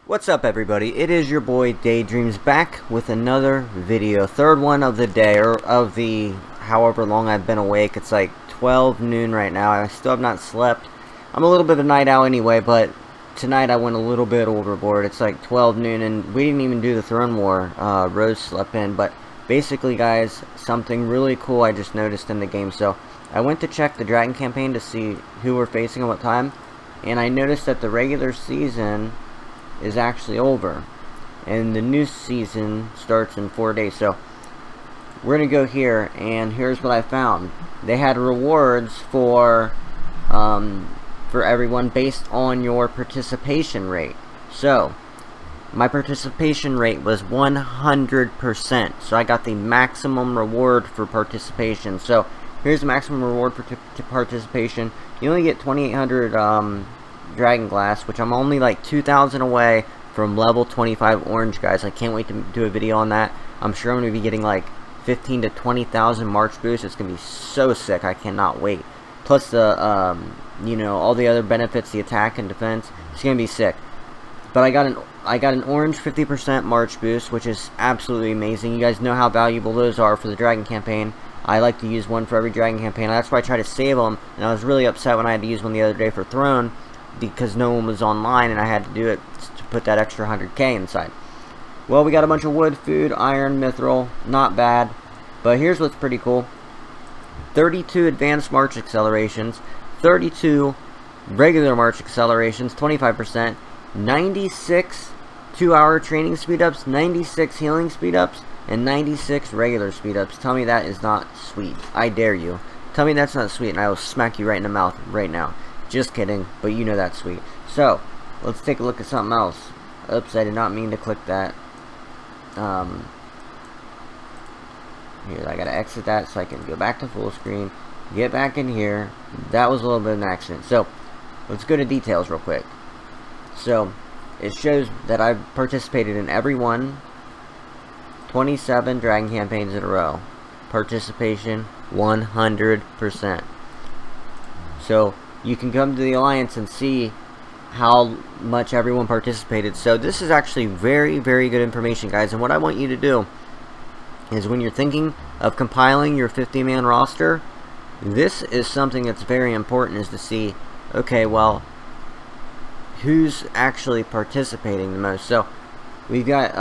What's up, everybody? It is your boy Daydreamz back with another video, third one of the day, or of the however long I've been awake. It's like 12 noon right now. I still have not slept. I'm a little bit of a night owl anyway, but tonight I went a little bit overboard. It's like 12 noon and we didn't even do the Throne War. Rose slept in, but basically, guys, something really cool I just noticed in the game. So I went to check the Dragon campaign to see who we're facing at what time, and I noticed that the regular season is actually over and the new season starts in 4 days. So we're gonna go here, and here's what I found. They had rewards for everyone based on your participation rate. So my participation rate was 100%, so I got the maximum reward for participation. So here's the maximum reward for participation. You only get 2,800 Dragon Glass, which I'm only like 2,000 away from level 25 orange, guys. I can't wait to do a video on that. I'm sure I'm going to be getting like 15 to 20,000 March boost. It's going to be so sick. I cannot wait. Plus the, you know, all the other benefits, the attack and defense. It's going to be sick. But I got an orange 50% March boost, which is absolutely amazing. You guys know how valuable those are for the Dragon campaign. I like to use one for every Dragon campaign. That's why I try to save them. And I was really upset when I had to use one the other day for Throne, because no one was online and I had to do it to put that extra 100k inside. Well, we got a bunch of wood, food, iron, mithril. Not bad. But here's what's pretty cool. 32 advanced march accelerations, 32 regular march accelerations, 25%, 96 2-hour training speed ups, 96 healing speed ups, and 96 regular speed ups. Tell me that is not sweet. I dare you. Tell me that's not sweet and I will smack you right in the mouth right now. Just kidding, but you know that's sweet. So, let's take a look at something else. Oops, I did not mean to click that. Here, I gotta exit that so I can go back to full screen. Get back in here. That was a little bit of an accident. So, let's go to details real quick. So, it shows that I've participated in every one. 27 Dragon campaigns in a row. Participation 100%. So you can come to the Alliance and see how much everyone participated. So this is actually very, very good information, guys. And what I want you to do is, when you're thinking of compiling your 50-man roster, this is something that's very important, is to see, okay, well, who's actually participating the most. So we've got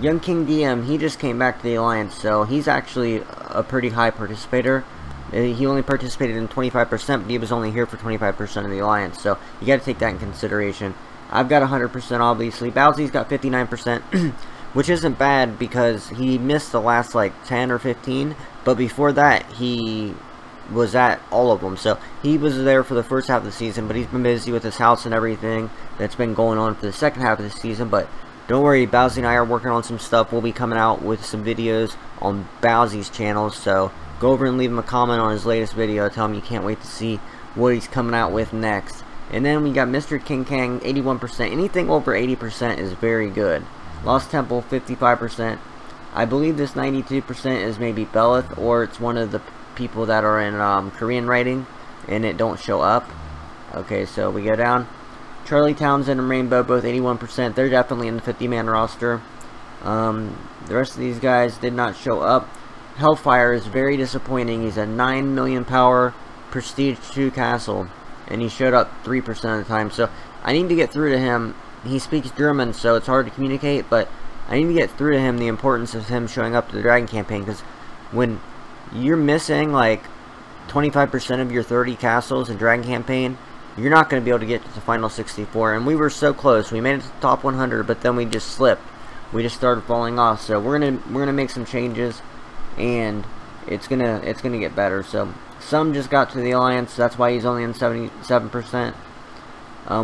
Young King DM. He just came back to the Alliance, so he's actually a pretty high participator. He only participated in 25%, but he was only here for 25% of the Alliance, so you got to take that in consideration. I've got 100%, obviously. Bowsy's got 59%, which isn't bad because he missed the last like 10 or 15, but before that he was at all of them. So he was there for the first half of the season, but he's been busy with his house and everything that's been going on for the second half of the season. But don't worry, Bowsy and I are working on some stuff. We'll be coming out with some videos on Bowsy's channel, so go over and leave him a comment on his latest video. Tell him you can't wait to see what he's coming out with next. And then we got Mr. King Kang, 81%. Anything over 80% is very good. Lost Temple, 55%. I believe this 92% is maybe Belith, or it's one of the people that are in Korean writing and it don't show up. Okay, so we go down. Charlie Townsend and Rainbow, both 81%. They're definitely in the 50-man roster. The rest of these guys did not show up. Hellfire is very disappointing. He's a 9 million power Prestige 2 castle, and he showed up 3% of the time. So I need to get through to him. He speaks German, so it's hard to communicate, but I need to get through to him the importance of him showing up to the Dragon campaign, because when you're missing like 25% of your 30 castles in Dragon campaign, you're not going to be able to get to the final 64. And we were so close. We made it to the top 100, but then we just slipped. We just started falling off. So we're gonna make some changes, and it's gonna get better. So some just got to the Alliance. That's why he's only in 77%.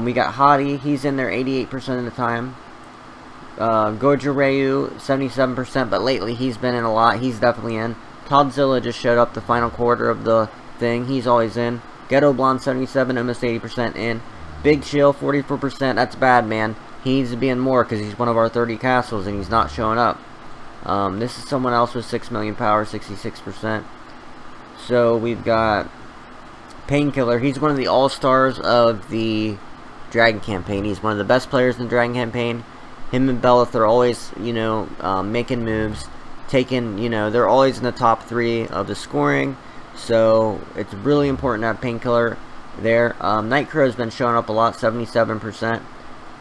We got Hottie. He's in there 88% of the time. Gojo Ryu, 77%, but lately he's been in a lot. He's definitely in. Todzilla just showed up the final quarter of the thing. He's always in. Ghetto Blonde, 77, almost 80% in. Big Chill, 44%. That's bad, man. He needs to be in more because he's one of our 30 castles and he's not showing up. This is someone else with 6 million power, 66%. So we've got Painkiller, he's one of the all-stars of the Dragon campaign. He's one of the best players in the Dragon campaign. Him and Belith are always, you know, making moves, taking, you know, they're always in the top 3 of the scoring. So it's really important to have Painkiller there. Nightcrow has been showing up a lot, 77%.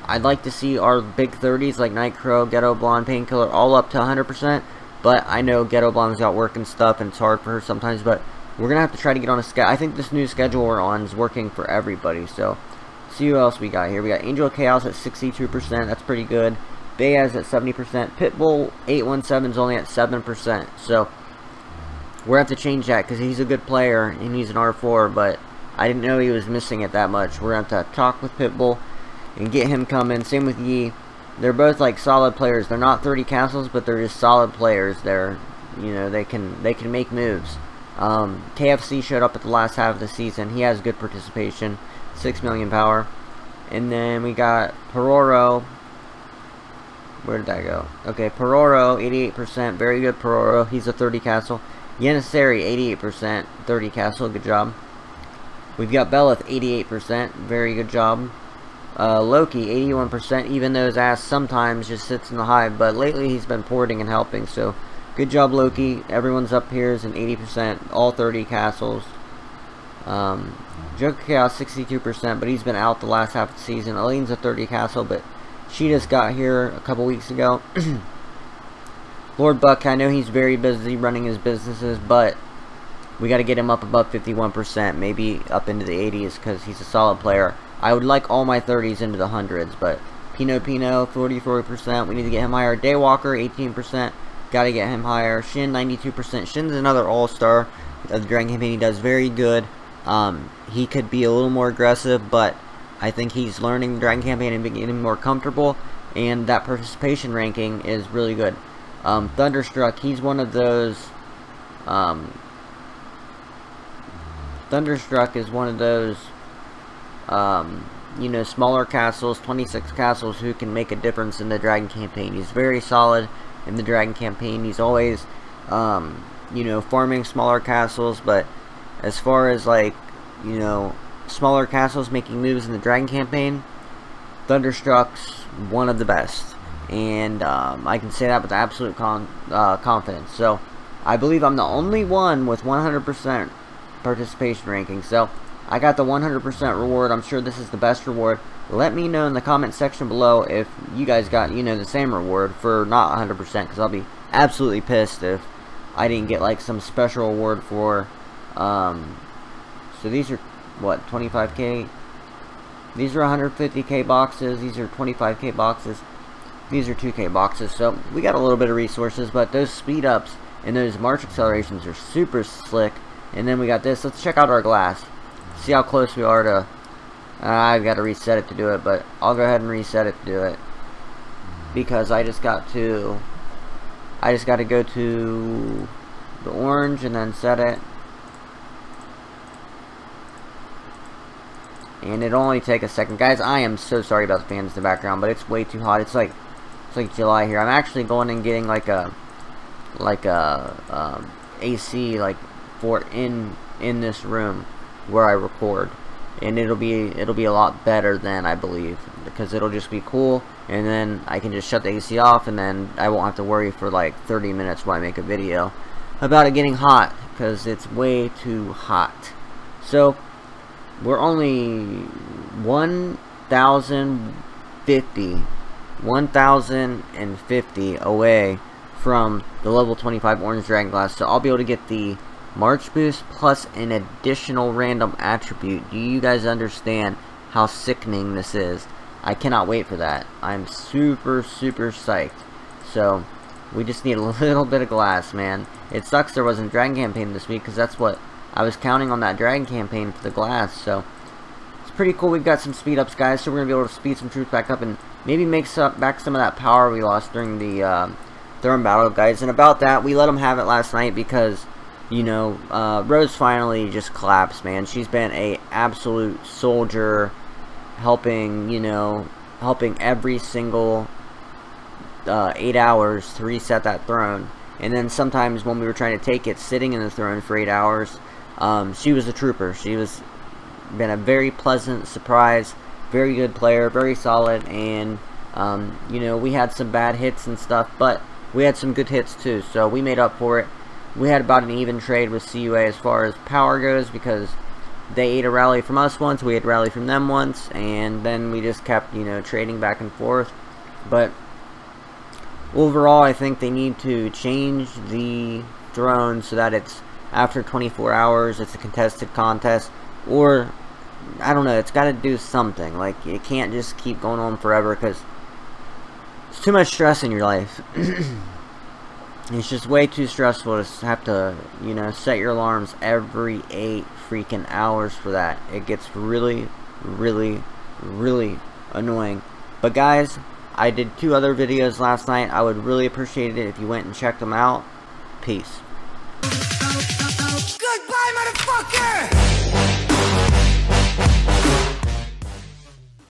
I'd like to see our big 30s like Nightcrow, Ghetto Blonde, Painkiller all up to 100%. But I know Ghetto Blonde's out working stuff and it's hard for her sometimes. But we're going to have to try to get on a schedule. I think this new schedule we're on is working for everybody. So, see who else we got here. We got Angel of Chaos at 62%. That's pretty good. Bayaz at 70%. Pitbull 817 is only at 7%. So, we're going to have to change that because he's a good player and he's an R4. But I didn't know he was missing it that much. We're going to have to talk with Pitbull and get him coming. Same with Yi. They're both like solid players. They're not 30 castles, but they're just solid players. They're, you know, they can make moves. KFC showed up at the last half of the season. He has good participation, 6 million power. And then we got Pororo. Where did that go? Okay, Pororo, 88%, very good Pororo. He's a 30 castle. Yanissari, 88%, 30 castle, good job. We've got Belith, 88%, very good job. Loki, 81%, even though his ass sometimes just sits in the hive, but lately he's been porting and helping, so good job, Loki. Everyone's up here is an 80%, all 30 castles. Joker Chaos, 62%, but he's been out the last half of the season. Aline's a 30 castle, but she just got here a couple weeks ago. Lord Buck, I know he's very busy running his businesses, but we got to get him up above 51%, maybe up into the 80s, because he's a solid player. I would like all my 30s into the hundreds, but Pino, 44%. We need to get him higher. Daywalker, 18%. Got to get him higher. Shin, 92%. Shin's another all-star of the Dragon campaign. He does very good. He could be a little more aggressive, but I think he's learning the Dragon campaign and getting more comfortable, and that participation ranking is really good. Thunderstruck, he's one of those... Thunderstruck is one of those... you know, smaller castles, 26 castles, who can make a difference in the Dragon campaign. He's very solid in the Dragon campaign. He's always, you know, farming smaller castles, but as far as, like, you know, smaller castles making moves in the Dragon campaign, Thunderstruck's one of the best. And, I can say that with absolute confidence. So, I believe I'm the only one with 100% participation ranking. So, I got the 100% reward. I'm sure this is the best reward. Let me know in the comment section below if you guys got, you know, the same reward for not 100%, because I'll be absolutely pissed if I didn't get like some special award for, so these are, what, 25k? These are 150k boxes. These are 25k boxes. These are 2k boxes. So we got a little bit of resources, but those speed ups and those march accelerations are super slick. And then we got this. Let's check out our glass. See how close we are to... I've got to reset it to do it, but I'll go ahead and reset it to do it. Because I just got to... I just got to go to the orange and then set it. And it'll only take a second. Guys, I am so sorry about the fans in the background, but it's way too hot. It's like July here. I'm actually going and getting like a AC like for in this room where I record, and it'll be a lot better then, I believe, because it'll just be cool, and then I can just shut the AC off, and then I won't have to worry for like 30 minutes while I make a video about it getting hot, because it's way too hot. So we're only 1,050 away from the level 25 orange dragon glass, so I'll be able to get the March boost plus an additional random attribute. Do you guys understand how sickening this is? I cannot wait for that. I'm super psyched. So we just need a little bit of glass, man. It sucks there wasn't Dragon campaign this week, because that's what I was counting on, that Dragon campaign for the glass. So it's pretty cool. We've got some speed ups, guys, so we're gonna be able to speed some troops back up and maybe make back some of that power we lost during the Throne battle, guys. And about that, we let them have it last night because, you know, Rose finally just collapsed, man. She's been a absolute soldier, helping, you know, helping every single 8 hours to reset that throne. And then sometimes when we were trying to take it, sitting in the throne for 8 hours, she was a trooper. She was been a very pleasant surprise. Very good player, very solid, and you know, we had some bad hits and stuff, but we had some good hits too, so we made up for it. We had about an even trade with CUA as far as power goes, because they ate a rally from us once, we ate a rally from them once, and then we just kept, you know, trading back and forth. But overall, I think they need to change the throne so that it's after 24 hours, it's a contested contest, or I don't know, it's got to do something. Like, it can't just keep going on forever, because it's too much stress in your life. It's just way too stressful to have to, you know, set your alarms every 8 freaking hours for that. It gets really, really, really annoying. But guys, I did 2 other videos last night. I would really appreciate it if you went and checked them out. Peace.